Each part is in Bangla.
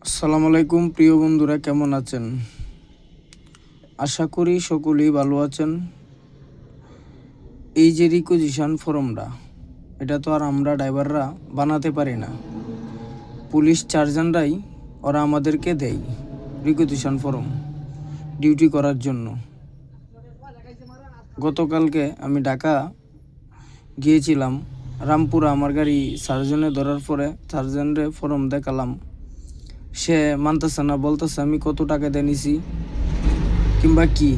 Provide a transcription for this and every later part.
আসসালামু আলাইকুম প্রিয় বন্ধুরা, কেমন আছেন? আশা করি সকলেই ভালো আছেন। এই যে রিকুইজিশন ফর্মটা, এটা তো আর আমরা ড্রাইভাররা বানাতে পারি না। পুলিশ চারজনরাই ওরা আমাদেরকে দেয় রিকুইজিশন ফর্ম ডিউটি করার জন্য। গতকালকে আমি ঢাকা গিয়েছিলাম, রামপুরা আমার গাড়ি সার্জনে ধরার পরে সার্জনরে ফর্ম দেখালাম। সে মানতেছে না, বলতেছে আমি কত টাকা দিয়ে নিছি কিংবা কি।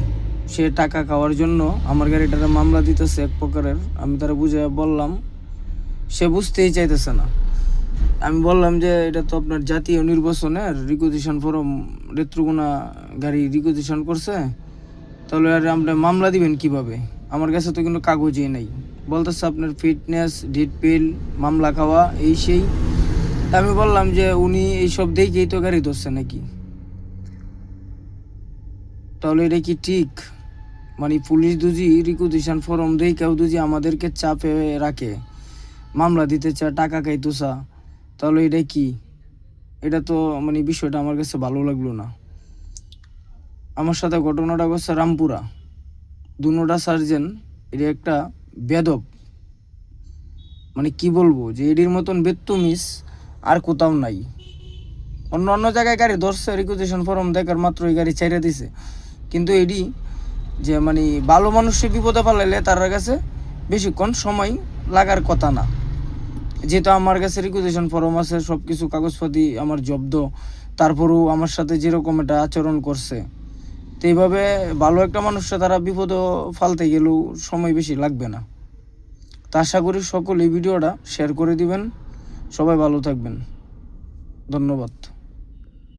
সে টাকা খাওয়ার জন্য আমার গাড়িটারে মামলা দিতেছে এক প্রকারের। আমি তারা বুঝে বললাম, সে বুঝতেই চাইতেছে না। আমি বললাম যে এটা তো আপনার জাতীয় নির্বাচনের রিকুইজিশন ফর্ম, নেত্রকোনা গাড়ি রিকুইজিশন করছে, তাহলে আর আপনি মামলা দিবেন কিভাবে? আমার কাছে তো কিন্তু কাগজই নেই। বলতেছে আপনার ফিটনেস, ডিট পিল, মামলা খাওয়া, এই সেই। আমি বললাম যে উনি এইসব দেখেই তো গাড়ি ধরছে নাকি? তাহলে এটা কি ঠিক? মানে পুলিশ দুজি রিকুইজিশন ফর্ম দেই কেউ দুজি আমাদেরকে চাপে রাখে, মামলা দিতে চায়, টাকা খাইতেছা, তাহলে এটা কি? এটা তো মানে বিষয়টা আমার কাছে ভালো লাগলো না। আমার সাথে ঘটনাটা ঘটছে রামপুরা। দুনোটা সার্জেন এটা একটা বেদব, মানে কি বলবো, যে এটির মতন বেত্তমিস আর কোথাও নাই। অন্য অন্য জায়গায় গাড়ি ধরছে, রিকুইজিশন ফর্ম দেখার মাত্র এই গাড়ি ছেড়ে দিছে, কিন্তু এটি যে মানে ভালো মানুষের বিপদে ফেলাইলে তার কাছে বেশিক্ষণ সময় লাগার কথা না। যেহেতু আমার কাছে রিকুইজিশন ফর্ম আছে, সব কিছু কাগজপাতি আমার জব্দ, তারপরেও আমার সাথে যেরকম এটা আচরণ করছে, তো এইভাবে ভালো একটা মানুষটা তারা বিপদে ফালতে গেলেও সময় বেশি লাগবে না। তা আশা করি সকল এই ভিডিওটা শেয়ার করে দিবেন। সবাই ভালো থাকবেন, ধন্যবাদ।